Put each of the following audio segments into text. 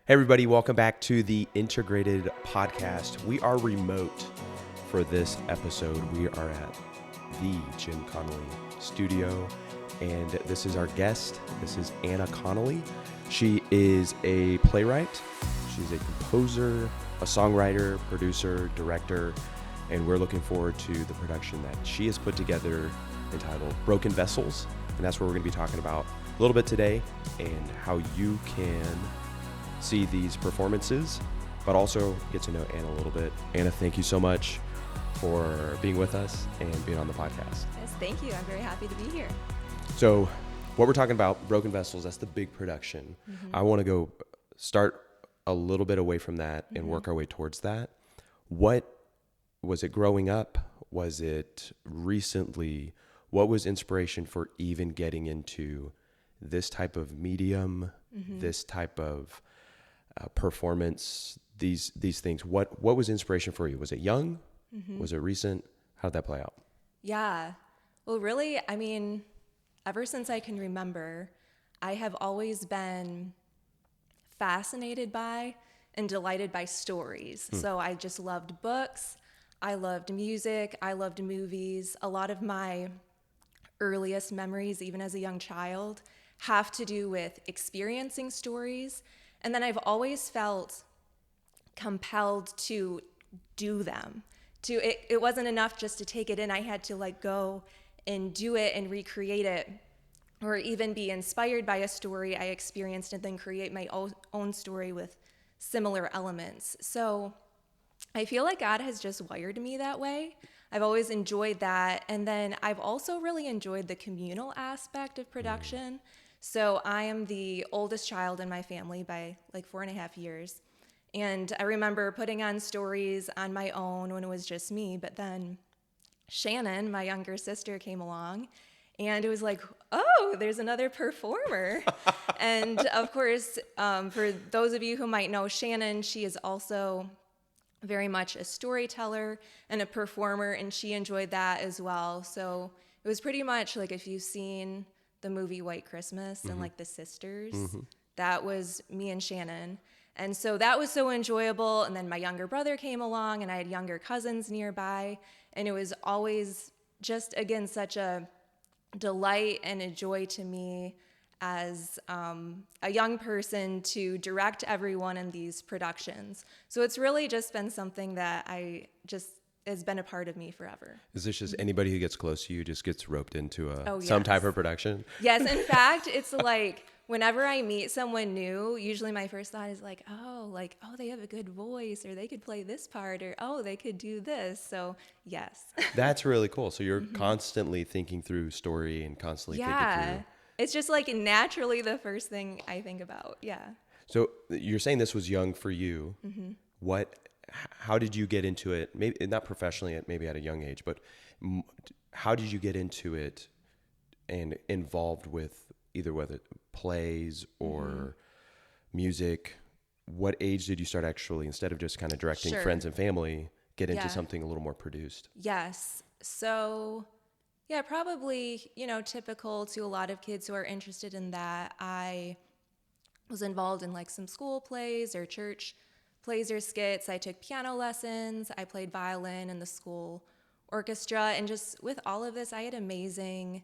Hey everybody, welcome back to the Integrated Podcast. We are remote for this episode. We are at the Jim Connelly studio, and this is our guest. This is Anna Connelly. She is a playwright. She's a composer, a songwriter, producer, director, and we're looking forward to the production that she has put together entitled Broken Vessels, and that's what we're going to be talking about a little bit today and how you can see these performances, but also get to know Anna a little bit. Anna, thank you so much for being with us and being on the podcast. Yes, thank you. I'm very happy to be here. So what we're talking about, Broken Vessels, that's the big production. I want to go start a little bit away from that and work our way towards that. What was it growing up? Was it recently? What was inspiration for even getting into this type of medium, this type of performance, these things? What was inspiration for you? Was it young? Was it recent? How did that play out? Yeah. Well, really, I mean, ever since I can remember, I have always been fascinated by and delighted by stories. So I just loved books. I loved music. I loved movies. A lot of my earliest memories, even as a young child, have to do with experiencing stories. And then I've always felt compelled to do them. It wasn't enough just to take it in. I had to go and do it and recreate it, or even be inspired by a story I experienced and then create my own story with similar elements. So I feel like God has just wired me that way. I've always enjoyed that. And then I've also really enjoyed the communal aspect of production. So I am the oldest child in my family by 4.5 years. And I remember putting on stories on my own when it was just me. But then Shannon, my younger sister, came along, and it was like, oh, there's another performer. And of course, for those of you who might know Shannon, she is also very much a storyteller and a performer, and she enjoyed that as well. So it was pretty much like, if you've seen the movie White Christmas and the sisters, that was me and Shannon. And so that was so enjoyable. And then my younger brother came along, and I had younger cousins nearby. And it was always just, again, such a delight and a joy to me as a young person to direct everyone in these productions. So it's really just been something that has been a part of me forever. Is this just anybody who gets close to you just gets roped into Yes. some type of production? Yes. In fact, it's like whenever I meet someone new, usually my first thought is oh, they have a good voice, or they could play this part, or, oh, they could do this. So yes. That's really cool. So you're constantly thinking through story and constantly thinking through. It's just naturally the first thing I think about. Yeah. So you're saying this was young for you. How did you get into it? Maybe not professionally, maybe at a young age, but how did you get into it and involved with whether plays or music? What age did you start actually, instead of just kind of directing friends and family, get into something a little more produced? Yes. So yeah, probably, typical to a lot of kids who are interested in that. I was involved in some school plays or church plays or skits. I took piano lessons. I played violin in the school orchestra. And just with all of this, I had amazing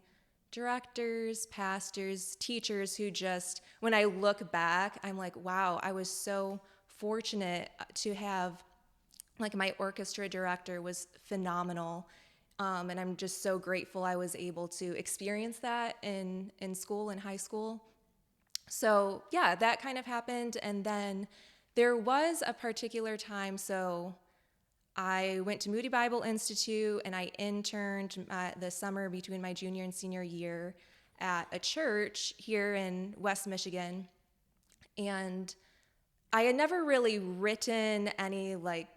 directors, pastors, teachers who just, when I look back, I'm like, wow, I was so fortunate to have, my orchestra director was phenomenal. And I'm just so grateful I was able to experience that in school, in high school. So yeah, that kind of happened. And then there was a particular time, so I went to Moody Bible Institute, and I interned the summer between my junior and senior year at a church here in West Michigan. And I had never really written any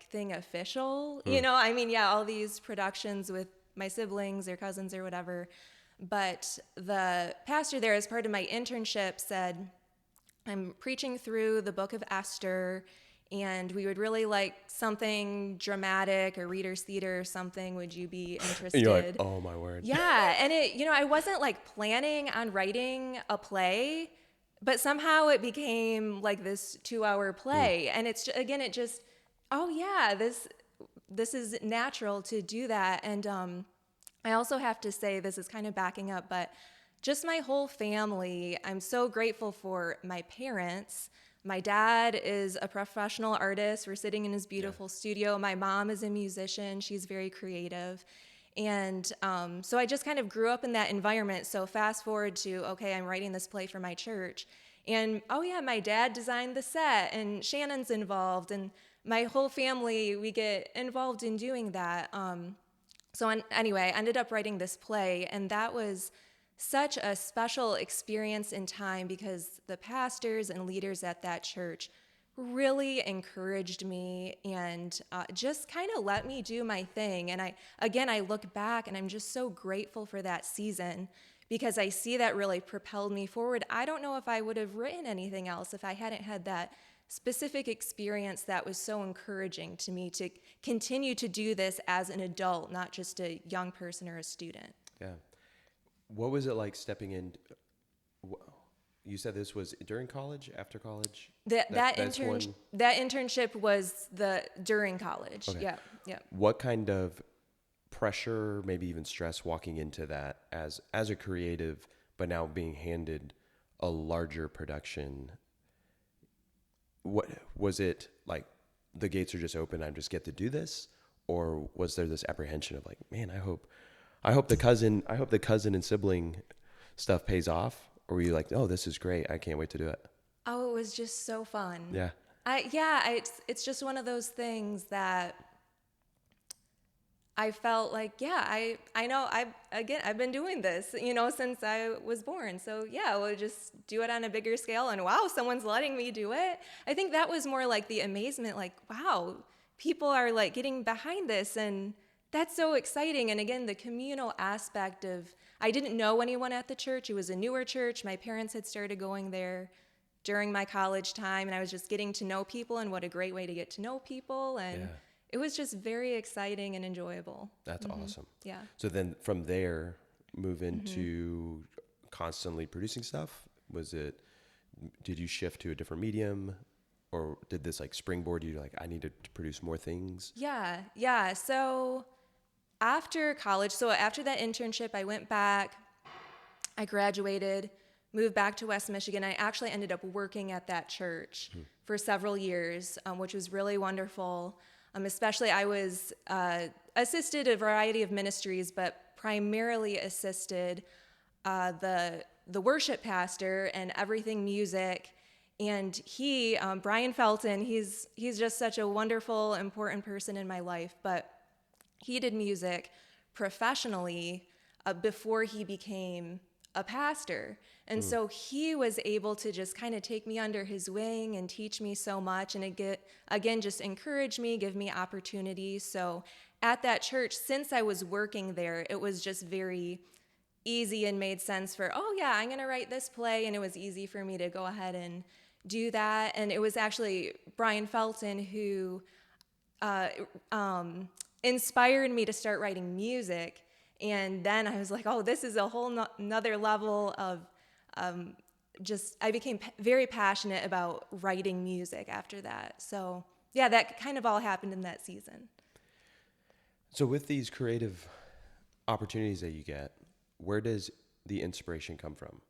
thing official, all these productions with my siblings or cousins or whatever. But the pastor there, as part of my internship, said, I'm preaching through the book of Esther, and we would really like something dramatic or reader's theater or something. Would you be interested? And you're like, oh my word. Yeah. And I wasn't planning on writing a play, but somehow it became like this 2-hour play. And it's, again, it just, oh yeah, this is natural to do that. And I also have to say, this is kind of backing up, but just my whole family, I'm so grateful for my parents. My dad is a professional artist. We're sitting in his beautiful studio. My mom is a musician. She's very creative. And so I just kind of grew up in that environment. So fast forward to, okay, I'm writing this play for my church. And oh yeah, my dad designed the set and Shannon's involved. And my whole family, we get involved in doing that. Anyway, I ended up writing this play, and that was such a special experience in time because the pastors and leaders at that church really encouraged me and just kind of let me do my thing. And I look back and I'm just so grateful for that season because I see that really propelled me forward. I don't know if I would have written anything else if I hadn't had that specific experience that was so encouraging to me to continue to do this as an adult, not just a young person or a student. Yeah. What was it like stepping in? You said this was during college, after college? That internship was during college. Okay. Yeah, yeah. What kind of pressure, maybe even stress, walking into that as a creative, but now being handed a larger production? What was it like? The gates are just open. I just get to do this, or was there this apprehension of like, man, I hope the cousin and sibling stuff pays off? Or were you like, oh, this is great, I can't wait to do it? Oh, it was just so fun. Yeah. It's just one of those things that I felt like, yeah, I know I've been doing this, since I was born. So yeah, we'll just do it on a bigger scale and wow, someone's letting me do it. I think that was more like the amazement, like, wow, people are like getting behind this and that's so exciting. And again, the communal aspect of, I didn't know anyone at the church. It was a newer church. My parents had started going there during my college time and I was just getting to know people, and what a great way to get to know people. And it was just very exciting and enjoyable. That's awesome. Yeah. So then from there, move into constantly producing stuff. Did you shift to a different medium, or did this like springboard you like, I need to produce more things? Yeah. So after college, after that internship, I went back, I graduated, moved back to West Michigan. I actually ended up working at that church for several years, which was really wonderful. Especially I was assisted a variety of ministries, but primarily assisted the worship pastor and everything music. And he, Brian Felton, he's just such a wonderful, important person in my life. But he did music professionally before he became a pastor. And so he was able to just kind of take me under his wing and teach me so much, and again, just encourage me, give me opportunities. So at that church, since I was working there, it was just very easy and made sense for, oh yeah, I'm going to write this play. And it was easy for me to go ahead and do that. And it was actually Brian Felton who inspired me to start writing music. And then I was like, oh, this is a whole another level of I became very passionate about writing music after that. So yeah, that kind of all happened in that season. So with these creative opportunities that you get, where does the inspiration come from?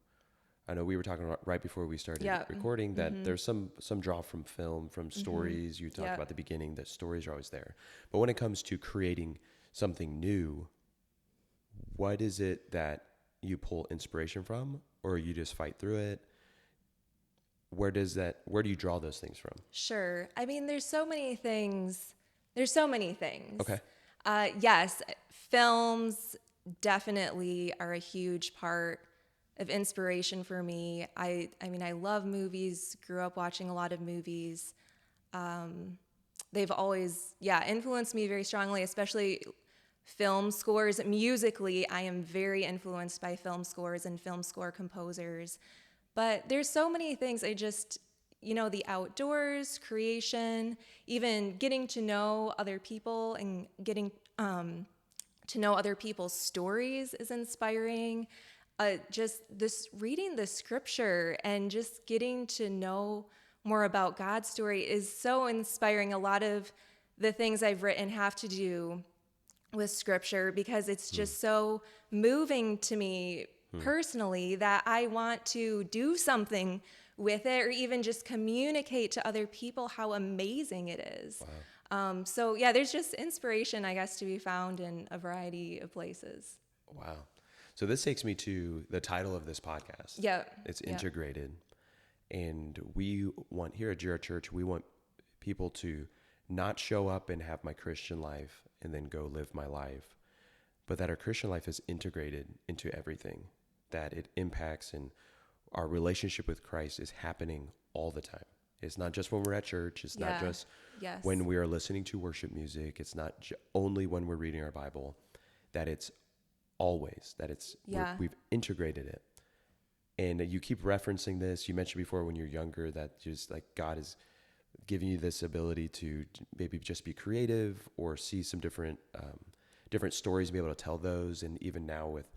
I know we were talking about right before we started recording that there's some draw from film, from stories. You talked about at the beginning that stories are always there. But when it comes to creating something new, what is it that you pull inspiration from, or you just fight through it? Where do you draw those things from? Sure. I mean, there's so many things. Okay. Yes, films definitely are a huge part of inspiration for me. I mean, I love movies, grew up watching a lot of movies. They've always, influenced me very strongly, especially film scores. Musically, I am very influenced by film scores and film score composers. But there's so many things. I just, the outdoors, creation, even getting to know other people and getting to know other people's stories is inspiring. just this reading the scripture and just getting to know more about God's story is so inspiring. A lot of the things I've written have to do with scripture because it's just so moving to me personally that I want to do something with it or even just communicate to other people how amazing it is. Wow. So yeah, there's just inspiration, I guess, to be found in a variety of places. Wow. So this takes me to the title of this podcast. Yeah. It's Yeah. integrated. And we want, here at GR.Church, we want people to not show up and have my Christian life and then go live my life, but that our Christian life is integrated into everything, that it impacts, and our relationship with Christ is happening all the time. It's not just when we're at church. It's not just Yes. when we are listening to worship music. It's not only when we're reading our Bible, that it's always, that it's, we've integrated it. And you keep referencing this. You mentioned before when you're younger that just like God is giving you this ability to maybe just be creative or see some different stories and be able to tell those. And even now with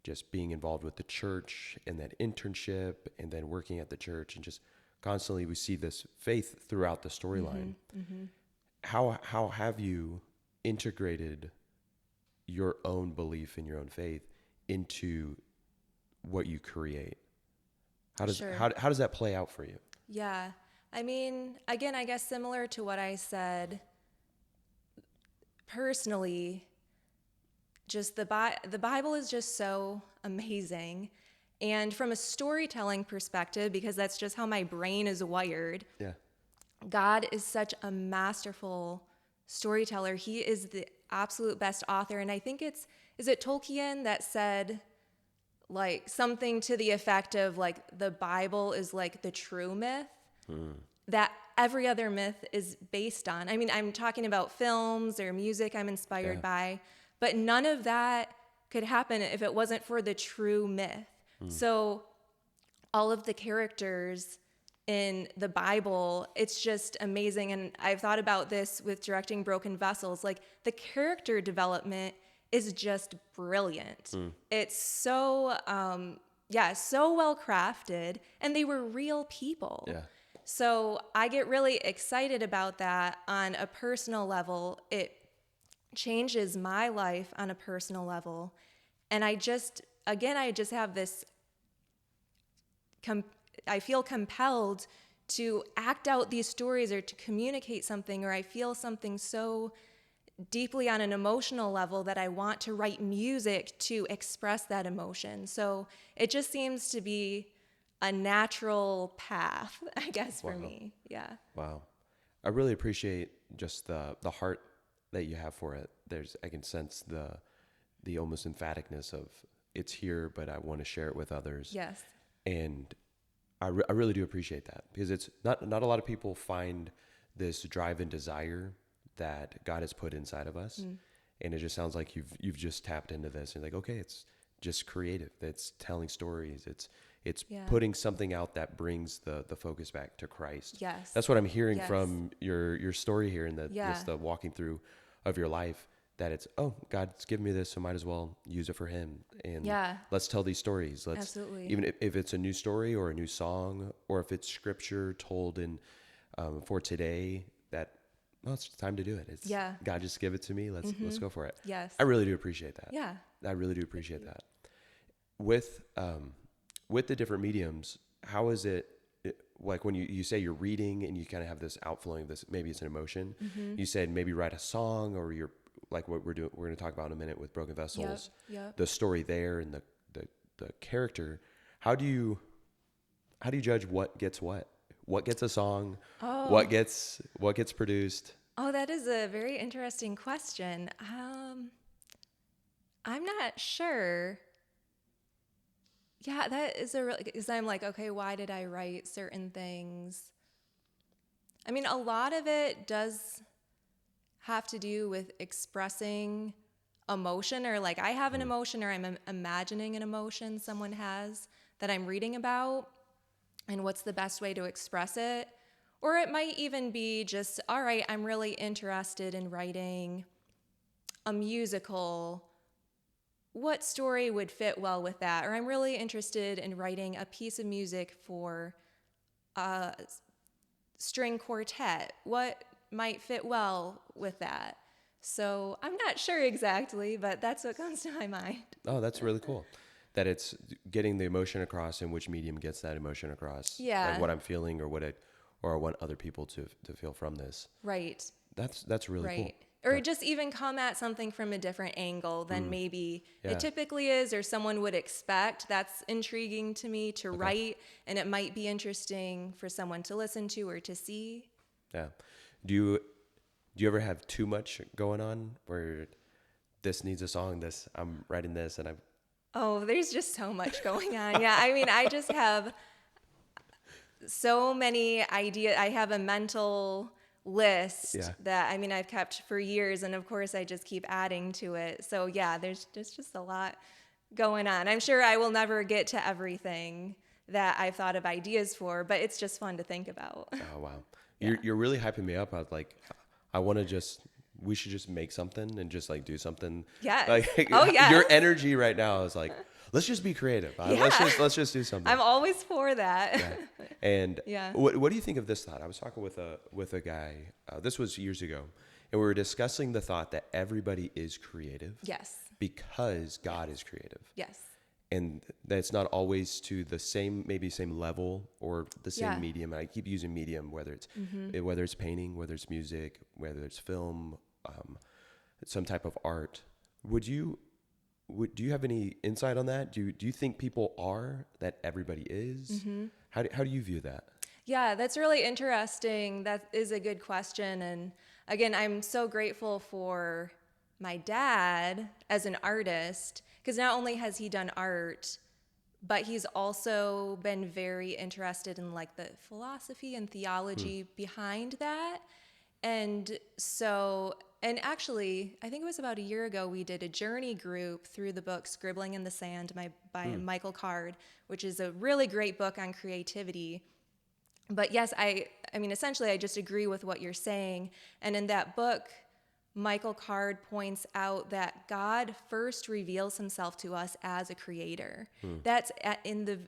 just being involved with the church and that internship and then working at the church and just constantly we see this faith throughout the storyline. How have you integrated your own belief in your own faith into what you create? How does that play out for you? Yeah. I mean, again, I guess similar to what I said, personally, just the Bible is just so amazing. And from a storytelling perspective, because that's just how my brain is wired, Yeah. God is such a masterful storyteller. He is the absolute best author. And I think is it Tolkien that said like something to the effect of like the Bible is like the true myth that every other myth is based on. I mean, I'm talking about films or music I'm inspired by, but none of that could happen if it wasn't for the true myth. So all of the characters in the Bible, it's just amazing. And I've thought about this with directing Broken Vessels. Like the character development is just brilliant. It's so, so well crafted, and they were real people. Yeah. So I get really excited about that on a personal level. It changes my life on a personal level. And I just have this, I feel compelled to act out these stories or to communicate something, or I feel something so deeply on an emotional level that I want to write music to express that emotion. So it just seems to be a natural path, I guess, for me. Yeah. Wow. I really appreciate just the heart that you have for it. I can sense the almost emphaticness of it's here, but I want to share it with others. Yes. And I really do appreciate that, because it's not a lot of people find this drive and desire that God has put inside of us. And it just sounds like you've just tapped into this and like, okay, it's just creative. It's telling stories. It's putting something out that brings the focus back to Christ. Yes. That's what I'm hearing from your story here and the walking through of your life, that it's, oh, God's given me this, so might as well use it for him. And let's tell these stories. Absolutely. Even if it's a new story or a new song, or if it's scripture told in for today, that, well, it's time to do it. It's God, just give it to me. Let's go for it. Yes. I really do appreciate that. Yeah. I really do appreciate that. With the different mediums, how is it like when you say you're reading and you kind of have this outflowing of this, maybe it's an emotion. You said maybe write a song, or you're like what we're going to talk about in a minute with Broken Vessels, the story there and the character. How do you judge what gets a song, what gets produced? Oh, that is a very interesting question. I'm not sure. Yeah, that is because I'm like, okay, why did I write certain things? I mean, a lot of it does have to do with expressing emotion, or like I have an emotion, or I'm imagining an emotion someone has that I'm reading about, and what's the best way to express it. Or it might even be just, all right, I'm really interested in writing a musical what story would fit well with that? Or I'm really interested in writing a piece of music for a string quartet. What might fit well with that? So I'm not sure exactly, but that's what comes to my mind. Oh, that's really cool. That it's getting the emotion across, and which medium gets that emotion across. Yeah. Like what I'm feeling, or or I want other people to feel from this. Right. That's really cool. Right. Or just even come at something from a different angle than maybe Yeah. it typically is or someone would expect. That's intriguing to me to write, and it might be interesting for someone to listen to or to see. Yeah. Do you ever have too much going on where this needs a song, this I'm writing this, and Oh, there's just so much going on. Yeah, I mean, I just have so many ideas. I have a mental list that I've kept for years, and of course I just keep adding to it. So yeah, there's just a lot going on. I'm sure I will never get to everything that I've thought of ideas for, but it's just fun to think about. Oh wow. Yeah. You're really hyping me up. I was like, we should just make something and just like do something. Yes. Like Oh yes. your energy right now is like, let's just be creative. Yeah. Let's just do something. I'm always for that. Yeah. And Yeah. what do you think of this thought? I was talking with a guy. This was years ago, and we were discussing the thought that everybody is creative. Yes. Because God is creative. Yes. And that it's not always to the same level or the same Yeah. medium. And I keep using medium, whether it's painting, whether it's music, whether it's film, some type of art. Do you have any insight on that? Do you think people are that everybody is? Mm-hmm. How do you view that? Yeah, that's really interesting. That is a good question. And again, I'm so grateful for my dad as an artist, because not only has he done art, but he's also been very interested in like the philosophy and theology behind that. And so, and actually, I think it was about a year ago, we did a journey group through the book Scribbling in the Sand by Michael Card, which is a really great book on creativity. But yes, I mean, essentially, I just agree with what you're saying. And in that book, Michael Card points out that God first reveals himself to us as a creator. That's in the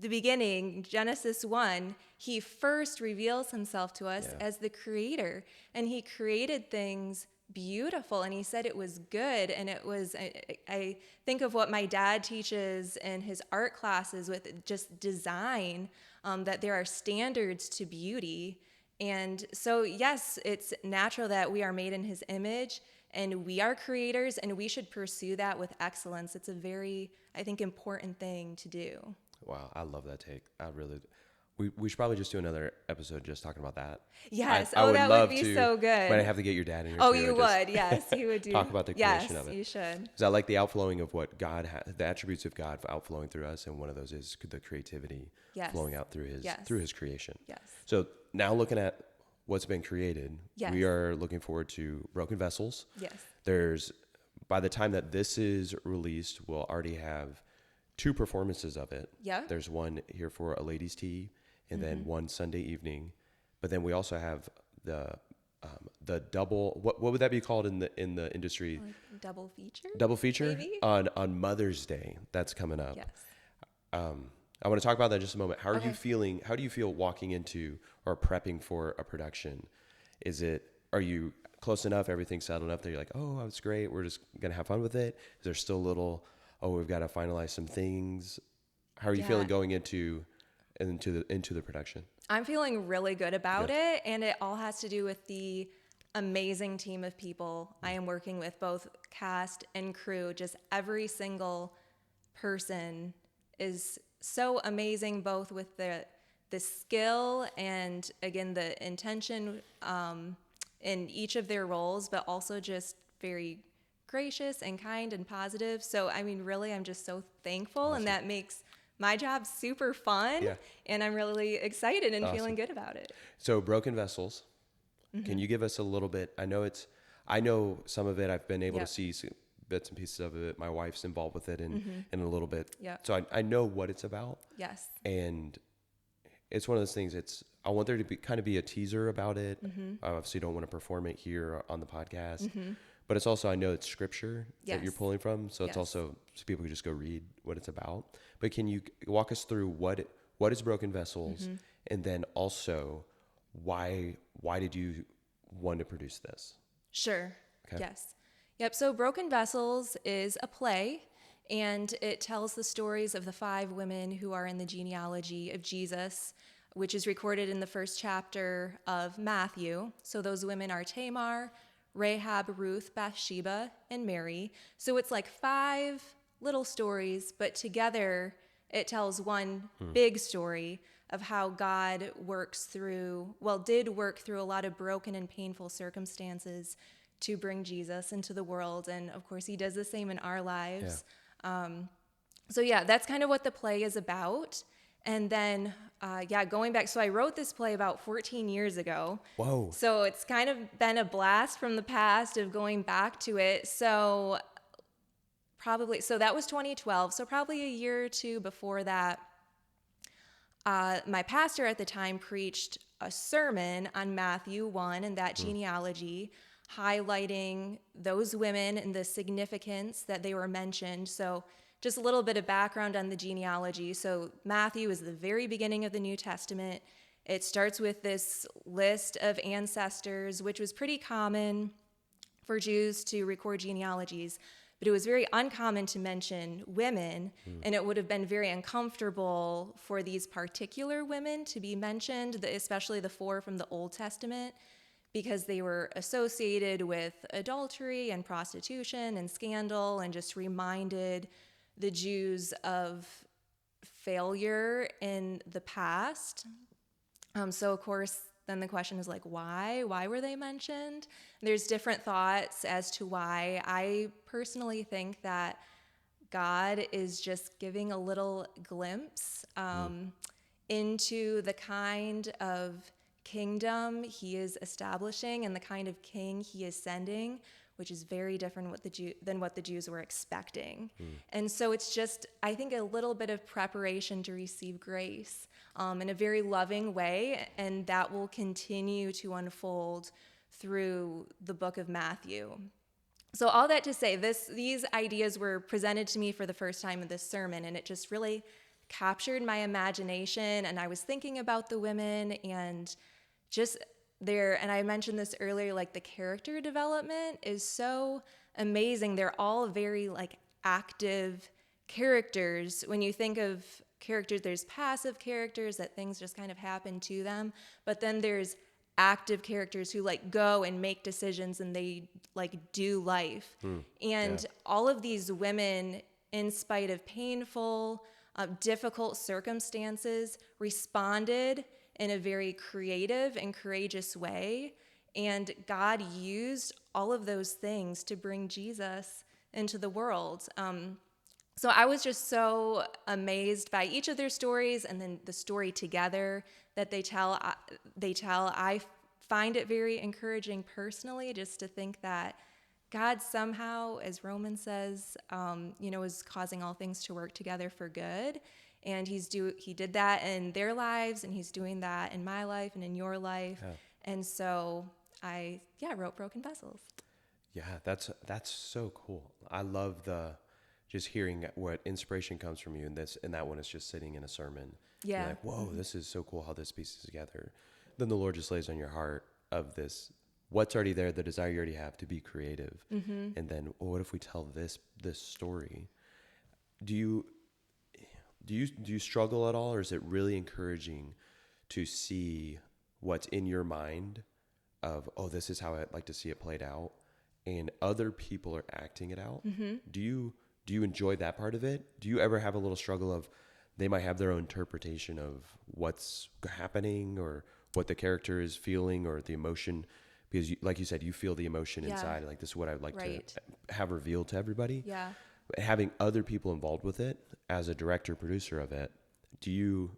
beginning, Genesis 1, he first reveals himself to us as the creator. And he created things beautiful, and he said it was good. And it was, I think of what my dad teaches in his art classes with just design, that there are standards to beauty. And so, yes, it's natural that we are made in his image, and we are creators, and we should pursue that with excellence. It's a very, I think, important thing to do. Wow, I love that take. I really. We should probably just do another episode just talking about that. Yes. I would that love would be to, so good. But I have to get your dad in here. Oh, too, you would. Yes, he would do. Talk about the creation of it. Yes, you should. Because I like the outflowing of what God has, the attributes of God outflowing through us, and one of those is the creativity flowing out through his creation. Yes. So now looking at what's been created, we are looking forward to Broken Vessels. Yes. By the time that this is released, we'll already have 2 performances of it. Yeah. There's one here for a ladies' tea, and then one Sunday evening. But then we also have the double. What would that be called in the industry? Like double feature. Double feature maybe? on Mother's Day. That's coming up. Yes. I want to talk about that in just a moment. How are you feeling? How do you feel walking into or prepping for a production? Are you close enough? Everything's settled enough that you're like, oh, it's great. We're just gonna have fun with it. Is there still a little? Oh, we've got to finalize some things. How are you feeling going into the production? I'm feeling really good about it, and it all has to do with the amazing team of people I am working with, both cast and crew. Just every single person is so amazing, both with the skill and, again, the intention in each of their roles, but also just very gracious and kind and positive. So, I mean, really, I'm just so thankful, and that makes my job super fun, and I'm really excited and feeling good about it. So, Broken Vessels, can you give us a little bit? I know some of it. I've been able to see bits and pieces of it. My wife's involved with it in a little bit. So I know what it's about. Yes. And it's one of those things. I want there to be kind of be a teaser about it. Obviously, don't want to perform it here on the podcast. but it's also, I know it's scripture that you're Yes. pulling from. So it's Yes. also, so people can just go read what it's about. But can you walk us through what is Broken Vessels? And then also why did you want to produce this? Sure. Okay. Yes. Yep. So Broken Vessels is a play, and it tells the stories of the 5 women who are in the genealogy of Jesus, which is recorded in the first chapter of Matthew. So those women are Tamar, Rahab, Ruth, Bathsheba, and Mary. So it's like 5 little stories, but together it tells one big story of how God did work through a lot of broken and painful circumstances to bring Jesus into the world. And of course, he does the same in our lives. So that's kind of what the play is about. And then, going back, so I wrote this play about 14 years ago. Whoa. So it's kind of been a blast from the past of going back to it. So that was 2012. So probably a year or two before that, my pastor at the time preached a sermon on Matthew 1 and that genealogy, highlighting those women and the significance that they were mentioned. So just a little bit of background on the genealogy. So Matthew is the very beginning of the New Testament. It starts with this list of ancestors, which was pretty common for Jews to record genealogies. But it was very uncommon to mention women, and it would have been very uncomfortable for these particular women to be mentioned, especially the 4 from the Old Testament, because they were associated with adultery and prostitution and scandal, and just reminded the Jews of failure in the past. So, of course, then the question is like, why? Why were they mentioned? There's different thoughts as to why. I personally think that God is just giving a little glimpse into the kind of kingdom he is establishing and the kind of king he is sending, which is very different than what the Jews were expecting. And so it's just, I think, a little bit of preparation to receive grace in a very loving way, and that will continue to unfold through the book of Matthew. So all that to say, these ideas were presented to me for the first time in this sermon, and it just really captured my imagination, and I was thinking about the women and just and I mentioned this earlier, like the character development is so amazing. They're all very like active characters. When you think of characters, there's passive characters that things just kind of happen to them, but then there's active characters who like go and make decisions and they like do life. And all of these women, in spite of painful, difficult circumstances, responded in a very creative and courageous way. And God used all of those things to bring Jesus into the world. So I was just so amazed by each of their stories, and then the story together that they tell. I find it very encouraging personally, just to think that God somehow, as Romans says, is causing all things to work together for good. And he did that in their lives, and he's doing that in my life and in your life. Yeah. And so I wrote Broken Vessels. Yeah, that's so cool. I love just hearing what inspiration comes from you, and that one is just sitting in a sermon. Yeah. You're like, whoa, this is so cool how this pieces together. Then the Lord just lays on your heart of this, what's already there, the desire you already have to be creative. And then, what if we tell this story? Do you struggle at all, or is it really encouraging to see what's in your mind of, oh, this is how I'd like to see it played out, and other people are acting it out? Do you enjoy that part of it? Do you ever have a little struggle of they might have their own interpretation of what's happening or what the character is feeling or the emotion? Because like you said, you feel the emotion inside. Like, this is what I'd like to have revealed to everybody. Yeah. Having other people involved with it as a director, producer of it, do you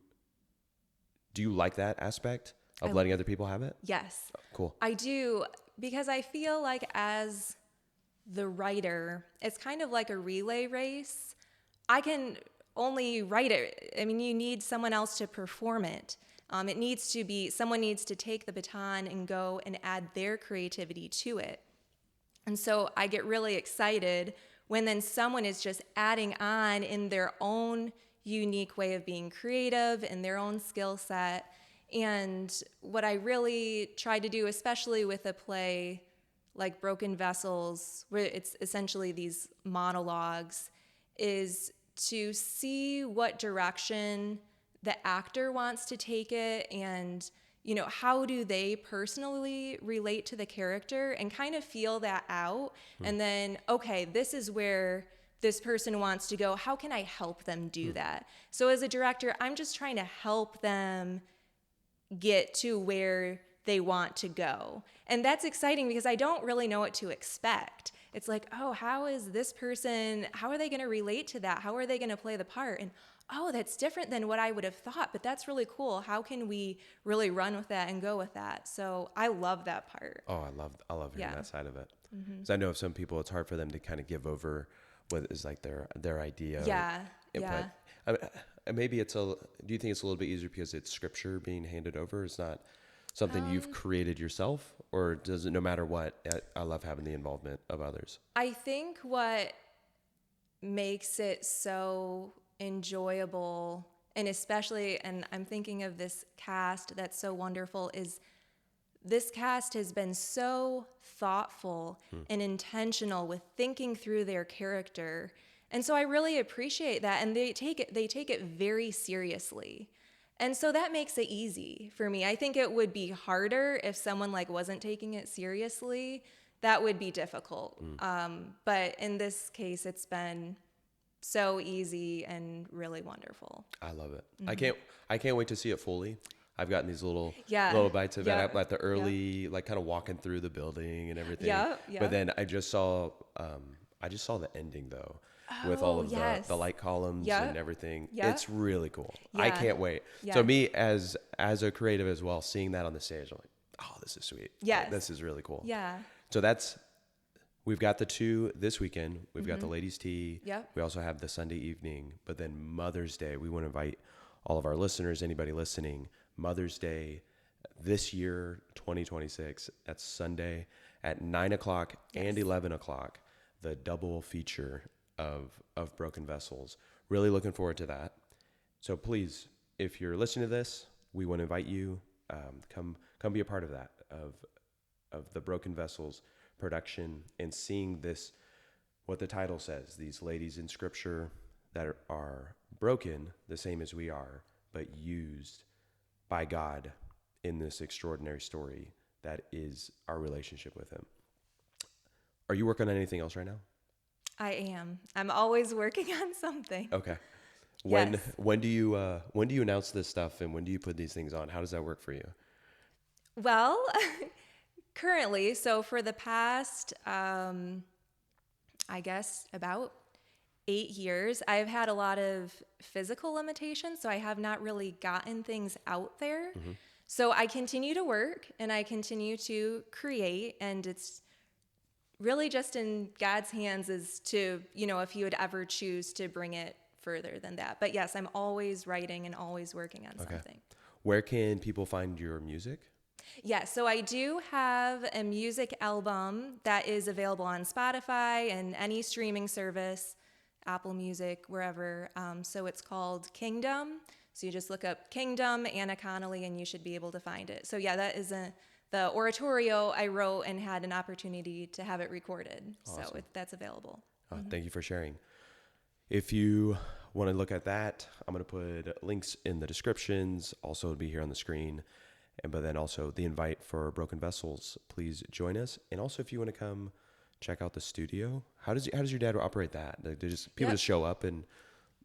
like that aspect of letting other people have it? Yes. Oh, cool. I do, because I feel like as the writer, it's kind of like a relay race. I can only write it. I mean, you need someone else to perform it. Someone needs to take the baton and go and add their creativity to it. And so I get really excited when then someone is just adding on in their own unique way of being creative and their own skill set. And what I really try to do, especially with a play like Broken Vessels, where it's essentially these monologues, is to see what direction the actor wants to take it, and how do they personally relate to the character, and kind of feel that out. And then, okay, this is where this person wants to go. How can I help them do that? So as a director, I'm just trying to help them get to where they want to go. And that's exciting because I don't really know what to expect. It's like, oh, how is this person, how are they going to relate to that? How are they going to play the part? And oh, that's different than what I would have thought, but that's really cool. How can we really run with that and go with that? So I love that part. Oh, I love hearing that side of it. Because I know of some people, it's hard for them to kind of give over what is like their idea. Yeah. Input. Maybe do you think it's a little bit easier because it's scripture being handed over? It's not something you've created yourself, or does it, no matter what, I love having the involvement of others? I think what makes it so enjoyable, and especially, and I'm thinking of this cast that's so wonderful, is this cast has been so thoughtful and intentional with thinking through their character. And so I really appreciate that. And they take it very seriously. And so that makes it easy for me. I think it would be harder if someone wasn't taking it seriously. That would be difficult. But in this case, it's been so easy and really wonderful. I love it. I can't wait to see it fully. I've gotten these little bites of it at the early, kind of walking through the building and everything. Yeah. But then I just saw the ending though, with all of the light columns and everything. It's really cool. I can't wait. So me as a creative as well, seeing that on the stage, I'm like, oh, this is sweet. Yes. This is really cool. Yeah. So we've got the two this weekend. We've got the ladies' tea. Yep. We also have the Sunday evening, but then Mother's Day, we want to invite all of our listeners, anybody listening, Mother's Day this year, 2026, that's Sunday at 9:00 and 11:00, the double feature of Broken Vessels. Really looking forward to that. So please, if you're listening to this, we want to invite you, come be a part of that, of the Broken Vessels production, and seeing this, what the title says, these ladies in scripture that are broken the same as we are, but used by God in this extraordinary story that is our relationship with him. Are you working on anything else right now? I am. I'm always working on something. Okay. When do you announce this stuff, and when do you put these things on? How does that work for you? Well, currently, so for the past, I guess about 8 years, I've had a lot of physical limitations, so I have not really gotten things out there. So I continue to work and I continue to create, and it's really just in God's hands as to, if he would ever choose to bring it further than that. But yes, I'm always writing and always working on something. Where can people find your music? Yeah, so I do have a music album that is available on Spotify and any streaming service, Apple Music, wherever. So it's called Kingdom. So you just look up Kingdom, Anna Connelly, and you should be able to find it. So yeah, that is the oratorio I wrote and had an opportunity to have it recorded. Awesome. So that's available. Thank you for sharing. If you want to look at that, I'm going to put links in the descriptions. Also, it'll be here on the screen. But then also the invite for Broken Vessels. Please join us. And also, if you want to come check out the studio, how does your dad operate that? People just show up and.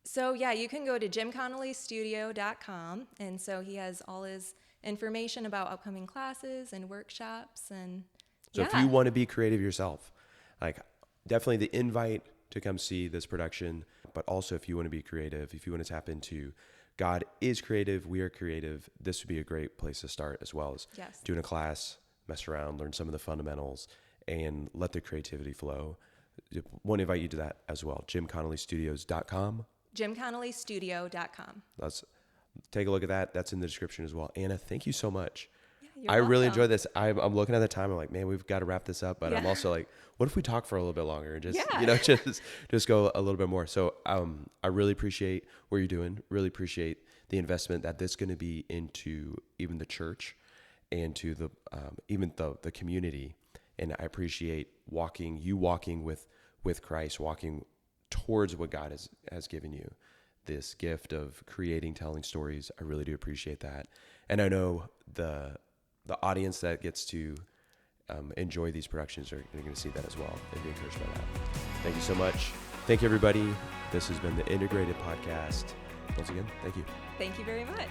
So yeah, you can go to GR.Studio.com, and so he has all his information about upcoming classes and workshops, and so if you want to be creative yourself, definitely the invite to come see this production. But also, if you want to be creative, if you want to tap into God is creative, we are creative, this would be a great place to start, as well as doing a class, mess around, learn some of the fundamentals, and let the creativity flow. I want to invite you to that as well. GR.Studios.com. GR.Studio.com. Take a look at that. That's in the description as well. Anna, thank you so much You're I really welcome. enjoy this. I'm looking at the time. I'm like, man, we've got to wrap this up. But I'm Yeah. also like, what if we talk for a little bit longer and just, Yeah. just go a little bit more. So I really appreciate what you're doing. Really appreciate the investment that this is going to be into even the church and to the even the community. And I appreciate walking with Christ, walking towards what God has given you, this gift of creating, telling stories. I really do appreciate that. And I know the audience that gets to enjoy these productions are going to see that as well and be encouraged by that. Thank you so much. Thank you, everybody. This has been the Integrated Podcast. Once again, thank you. Thank you very much.